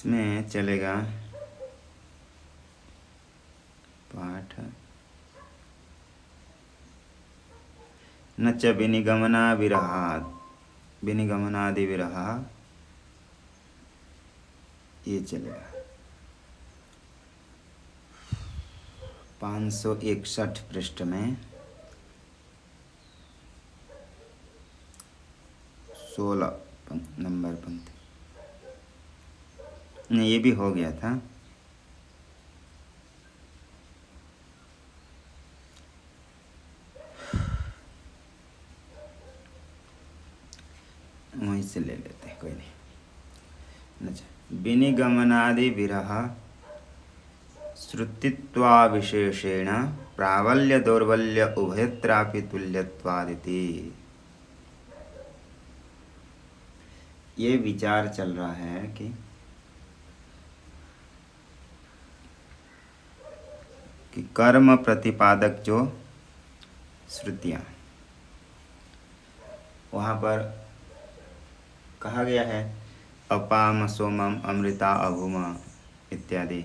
इसमें चलेगा पाठ न च विनिगमना विरहात् विनिगमनादि विरहा, ये चलेगा 561 पृष्ठ में 16 नंबर पंक्ति। नहीं, ये भी हो गया था। वहीं से ले लेते हैं, कोई नहीं। अच्छा, विनिगमनादि विरह श्रुतित्वा विशेषेण प्रावल्य दौर्बल्य उभयत्रापि तुल्यत्वादिति। ये विचार चल रहा है कि कर्म प्रतिपादक जो श्रुतियाँ, वहाँ पर कहा गया है अपाम सोमम अमृता अभूम इत्यादि,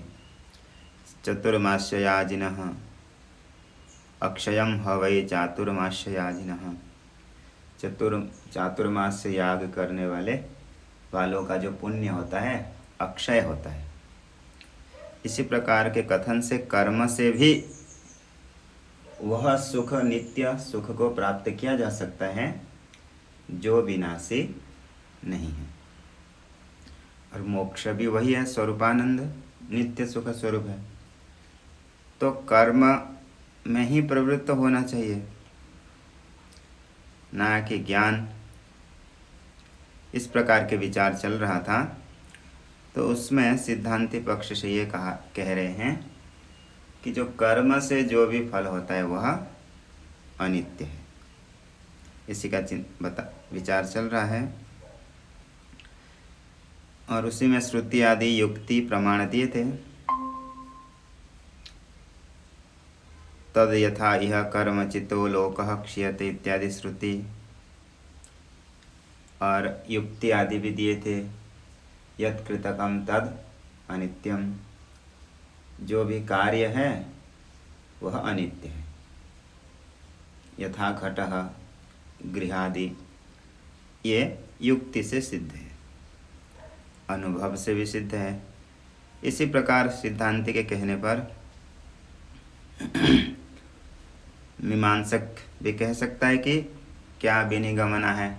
चतुर्मास्ययाजिनः अक्षयम हवै चातुर्मास्ययाजिनः, चातुर्मास्य याग करने वालों का जो पुण्य होता है अक्षय होता है। इसी प्रकार के कथन से कर्म से भी वह सुख, नित्य सुख को प्राप्त किया जा सकता है जो विनाशी नहीं है। और मोक्ष भी वही है, स्वरूपानंद नित्य सुख स्वरूप है। तो कर्म में ही प्रवृत्त होना चाहिए, ना कि ज्ञान। इस प्रकार के विचार चल रहा था। तो उसमें सिद्धांति पक्ष से ये कह रहे हैं कि जो कर्म से जो भी फल होता है वह अनित्य है। इसी का विचार चल रहा है। और उसी में श्रुति आदि युक्ति प्रमाण दिए थे। तद यथा इह कर्म चितो लोकः क्षीयते इत्यादि श्रुति और युक्ति आदि भी दिए थे। यत् कृतकम तद अनित्यम, जो भी कार्य है वह अनित्य है। यथा घटः गृहादि, ये युक्ति से सिद्ध है, अनुभव से भी सिद्ध है। इसी प्रकार सिद्धांति के कहने पर मीमांसक भी कह सकता है कि क्या विनिगमना है,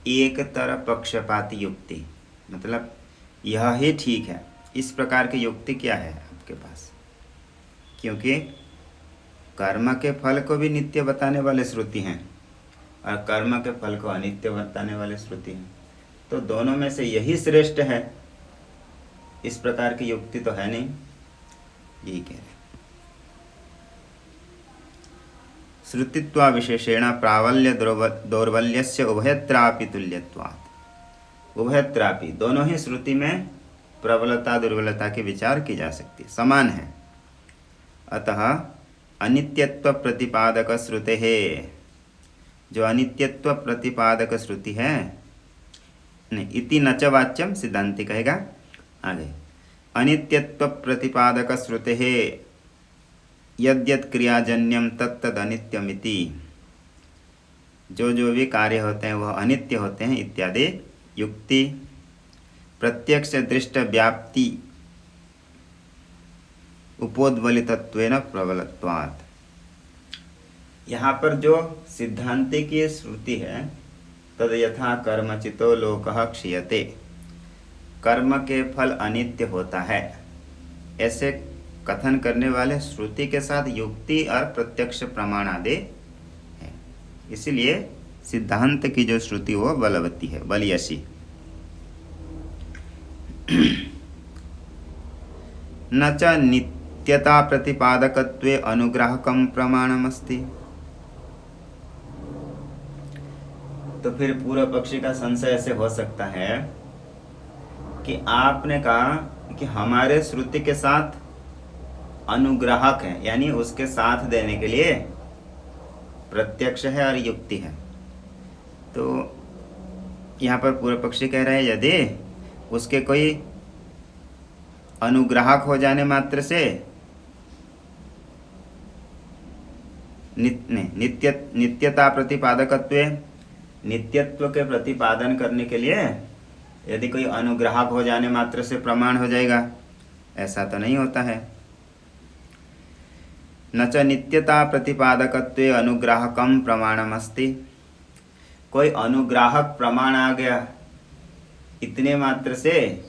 एक तरफ पक्षपाती युक्ति, मतलब यह ही ठीक है। इस प्रकार की युक्ति क्या है आपके पास? क्योंकि कर्म के फल को भी नित्य बताने वाले श्रुति हैं और कर्म के फल को अनित्य बताने वाले श्रुति हैं। तो दोनों में से यही श्रेष्ठ है, इस प्रकार की युक्ति तो है नहीं, यही कह रहे। श्रुतित्वा विशेषेण प्रावल्य दौर्बल्यस्य उभयत्रापि तुल्यत्वात्। उभयत्रापि, दोनों ही श्रुति में प्रबलता दुर्बलता के विचार की जा सकती है, समान है। अतः अनित्यत्व प्रतिपादक श्रुते है, जो अनित्यत्व प्रतिपादक श्रुति है, नहीं इति न च वाच्यम, सिद्धांति कहेगा आगे, अनित्यत्व प्रतिपादक श्रुते है यद्यत् क्रियाजन्यम तत्तद अनित्यमिति, जो भी कार्य होते हैं वह अनित्य होते हैं इत्यादि युक्ति प्रत्यक्ष दृष्ट व्याप्ति उपोद्बलितत्वेन प्रबलत्वात्। यहाँ पर जो सिद्धांति की श्रुति है, तद यथा कर्मचितो लोकः क्षीयते, कर्म के फल अनित्य होता है, ऐसे कथन करने वाले श्रुति के साथ युक्ति और प्रत्यक्ष प्रमाण आदि है। इसलिए सिद्धांत की जो श्रुति वो बलवती है, बलियसी। न च नित्यता प्रतिपादकत्वे अनुग्राहकम प्रमाणमस्ति। तो फिर पूर्व पक्षी का संशय ऐसे हो सकता है कि आपने कहा कि हमारे श्रुति के साथ अनुग्राहक है, यानी उसके साथ देने के लिए प्रत्यक्ष है और युक्ति है। तो यहाँ पर पूर्व पक्षी कह रहे हैं यदि उसके कोई अनुग्राहक हो जाने मात्र से नित्यता प्रतिपादकत्व, नित्यत्व के प्रतिपादन करने के लिए यदि कोई अनुग्राहक हो जाने मात्र से प्रमाण हो जाएगा, ऐसा तो नहीं होता है। न च नित्यता प्रतिपादकत्वे अनुग्राहकम प्रमाणमस्ति। कोई अनुग्राहक प्रमाण आ गया इतने मात्र से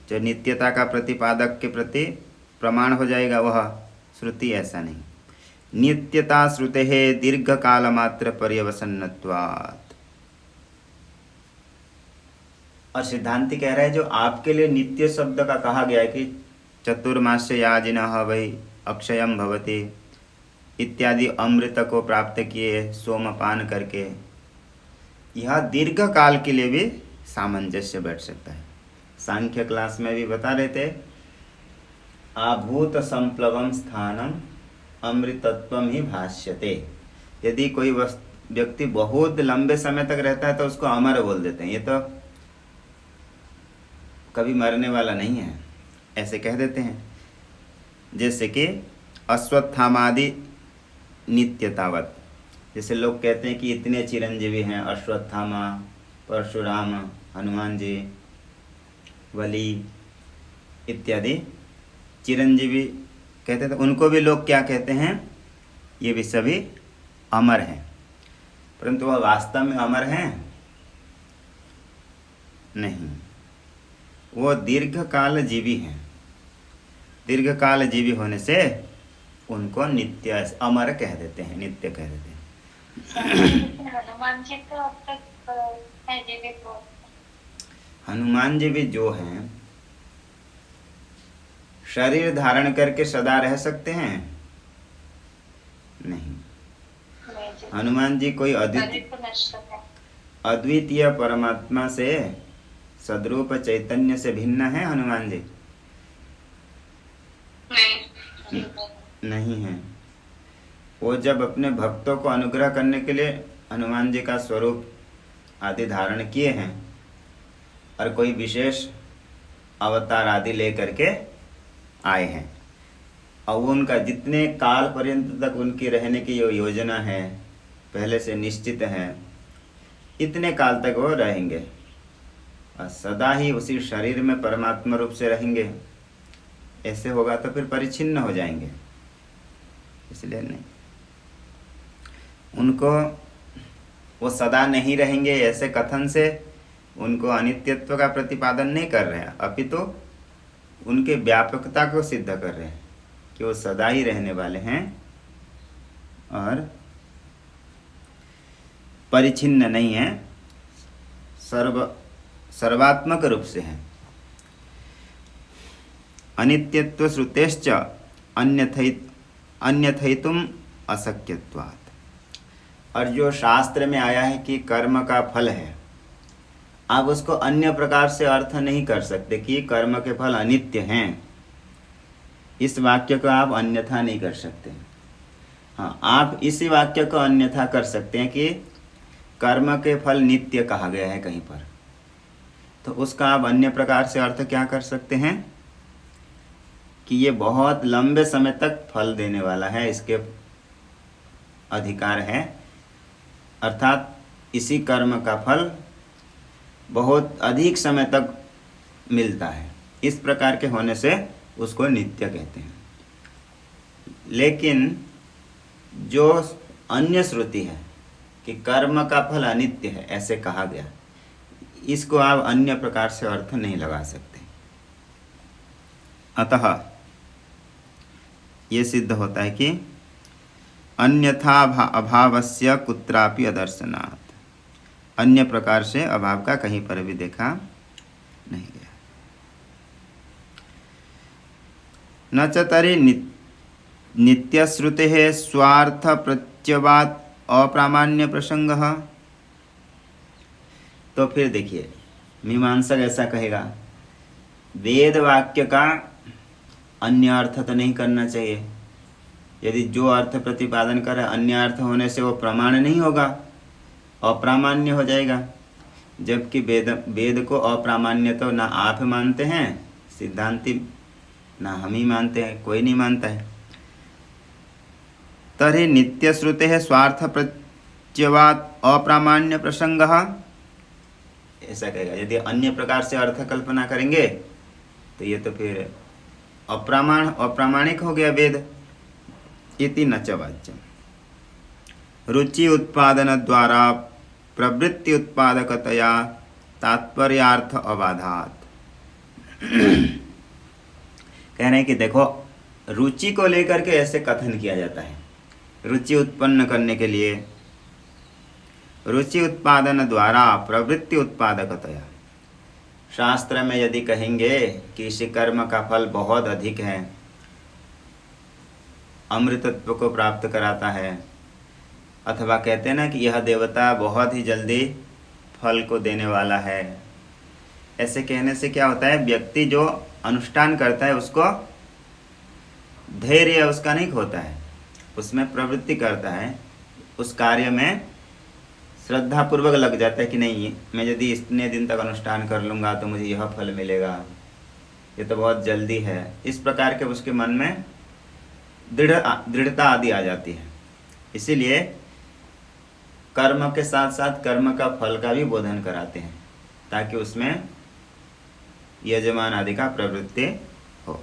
जो नित्यता का प्रतिपादक के प्रति प्रमाण हो जाएगा वह श्रुति, ऐसा नहीं। नित्यता श्रुते दीर्घ काल मात्र पर्यवसन्नत्वात्। और सिद्धांति कह रहा है जो आपके लिए नित्य शब्द का कहा गया है कि चतुर्मास्य याजिनः वै अक्षयम भवति इत्यादि अमृत को प्राप्त किए सोमपान करके, यह दीर्घ काल के लिए भी सामंजस्य बैठ सकता है। सांख्य क्लास में भी बता रहे थे, आभूत संप्लवम स्थानम अमृतत्वम ही भाष्यते। यदि कोई व्यक्ति बहुत लंबे समय तक रहता है तो उसको अमर बोल देते हैं, ये तो कभी मरने वाला नहीं है, ऐसे कह देते हैं। जैसे कि अश्वत्थामादि नित्यतावत, जैसे लोग कहते हैं कि इतने चिरंजीवी हैं, अश्वत्थामा, परशुराम, हनुमान जी, बलि इत्यादि चिरंजीवी कहते थे, उनको भी लोग क्या कहते हैं, ये भी सभी अमर हैं। परंतु वह वास्तव में अमर हैं नहीं, वो दीर्घ काल जीवी हैं। दीर्घ काल जीवी होने से उनको नित्य अमर कह देते हैं, नित्य कह देते हैं। हनुमान जी तो अब तक है जीवित हो। हनुमान जी भी जो हैं शरीर धारण करके सदा रह सकते हैं नहीं। हनुमान जी कोई अद्वितीय परमात्मा से सद्रूप चैतन्य से भिन्न है हनुमान जी? नहीं है। वो जब अपने भक्तों को अनुग्रह करने के लिए हनुमान जी का स्वरूप आदि धारण किए हैं और कोई विशेष अवतार आदि लेकर के आए हैं, और उनका जितने काल पर्यंत तक उनकी रहने की जो योजना है पहले से निश्चित है, इतने काल तक वो रहेंगे और सदा ही उसी शरीर में परमात्मा रूप से रहेंगे। ऐसे होगा तो फिर परिच्छिन्न हो जाएंगे, इसलिए नहीं। उनको वो सदा नहीं रहेंगे ऐसे कथन से उनको अनित्यत्व का प्रतिपादन नहीं कर रहे हैं, अपितु उनके व्यापकता को सिद्ध कर रहे हैं कि वो सदा ही रहने वाले हैं और परिच्छिन्न नहीं है, सर्वात्मक रूप से है। अनित्यत्व श्रुतेश्च अन्यथैतुम अशक्यत्वात्। और जो शास्त्र में आया है कि कर्म का फल है, आप उसको अन्य प्रकार से अर्थ नहीं कर सकते कि कर्म के फल अनित्य हैं। इस वाक्य को आप अन्यथा नहीं कर सकते। हाँ, आप इसी वाक्य को अन्यथा कर सकते हैं कि कर्म के फल नित्य कहा गया है कहीं पर, तो उसका आप अन्य प्रकार से अर्थ क्या कर सकते हैं कि ये बहुत लंबे समय तक फल देने वाला है, इसके अधिकार है, अर्थात इसी कर्म का फल बहुत अधिक समय तक मिलता है। इस प्रकार के होने से उसको नित्य कहते हैं। लेकिन जो अन्य श्रुति है कि कर्म का फल अनित्य है ऐसे कहा गया, इसको आप अन्य प्रकार से अर्थ नहीं लगा सकते। अतः ये सिद्ध होता है कि अन्यथा अभावस्य कुत्रापि अदर्शनात्, अन्य प्रकार से अभाव का कहीं पर भी देखा नहीं गया। न च तर्हि नित्यश्रुतेः स्वार्थ प्रत्यवात् अप्रामाण्य प्रसंगः। तो फिर देखिए, मीमांसक ऐसा कहेगा, वेद वाक्य का अन्य अर्थ तो नहीं करना चाहिए। यदि जो अर्थ प्रतिपादन करे अन्य अर्थ होने से वो प्रमाण नहीं होगा, अप्रामाण्य हो जाएगा। जबकि वेद को अप्रामाण्य तो ना आप मानते हैं, सिद्धांति ना हम ही मानते हैं, कोई नहीं मानता है। तर्हि नित्यश्रुतेः स्वार्थप्रत्यवात् अप्रामाण्य प्रसंगः, ऐसा कहेगा। यदि अन्य प्रकार से अर्थ कल्पना करेंगे तो ये तो फिर अप्रामाणिक हो गया वेद। इति न च वाच्यम्। रुचि उत्पादन द्वारा प्रवृत्ति उत्पादकतया तात्पर्यार्थ अबाधात। कह रहे हैं कि देखो, रुचि को लेकर के ऐसे कथन किया जाता है। रुचि उत्पन्न करने के लिए रुचि उत्पादन द्वारा प्रवृत्ति उत्पादकतया, शास्त्र में यदि कहेंगे कि इस कर्म का फल बहुत अधिक है, अमृतत्व को प्राप्त कराता है, अथवा कहते हैं ना कि यह देवता बहुत ही जल्दी फल को देने वाला है, ऐसे कहने से क्या होता है, व्यक्ति जो अनुष्ठान करता है उसको धैर्य उसका नहीं होता है, उसमें प्रवृत्ति करता है, उस कार्य में श्रद्धापूर्वक लग जाता है कि नहीं, मैं यदि इतने दिन तक अनुष्ठान कर लूँगा तो मुझे यह फल मिलेगा, ये तो बहुत जल्दी है। इस प्रकार के उसके मन में दृढ़ता आदि आ जाती है। इसीलिए कर्म के साथ साथ कर्म का फल का भी बोधन कराते हैं, ताकि उसमें यजमान आदि का प्रवृत्ति हो।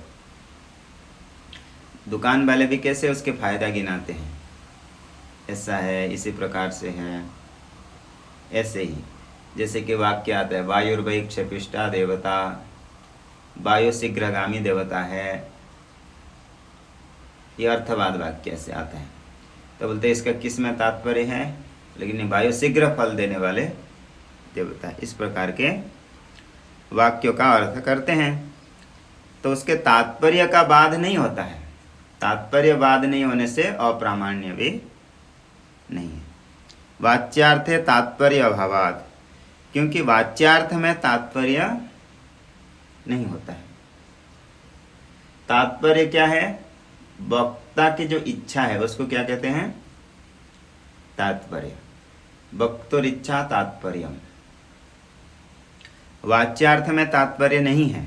दुकान वाले भी कैसे उसके फायदा गिनाते हैं, ऐसा है, इसी प्रकार से है। ऐसे ही जैसे कि वाक्य आता है, वायुर्वै क्षपिष्टा देवता, वायु शीघ्रगामी देवता है, यह अर्थवाद वाक्य से आता है। तो बोलते हैं इसका किस में तात्पर्य है, लेकिन वायु शीघ्र फल देने वाले देवता, इस प्रकार के वाक्यों का अर्थ करते हैं। तो उसके तात्पर्य का बाध नहीं होता है, तात्पर्य बाध नहीं होने से अप्रामाण्य भी नहीं है। वाच्यार्थे तात्पर्य अभावात्, क्योंकि वाच्यार्थ में तात्पर्य नहीं होता है। तात्पर्य क्या है, वक्ता की जो इच्छा है उसको क्या कहते हैं, तात्पर्य। वक्तुर इच्छा तात्पर्यम। वाच्यार्थ में तात्पर्य नहीं है।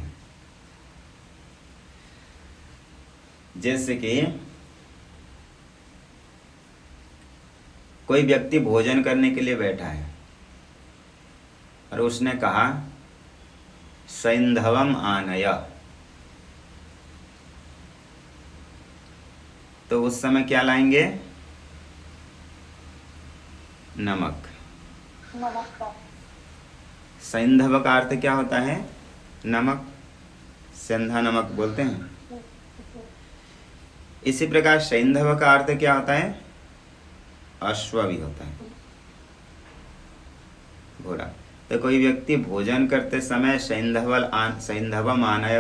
जैसे कि कोई व्यक्ति भोजन करने के लिए बैठा है और उसने कहा सैंधवम आनय, तो उस समय क्या लाएंगे, नमक। सैंधव का अर्थ क्या होता है, नमक, सेंधा नमक बोलते हैं। इसी प्रकार सैंधव का अर्थ क्या होता है, अश्व भी होता है, घोड़ा। तो कोई व्यक्ति भोजन करते समय सैंधवम आनय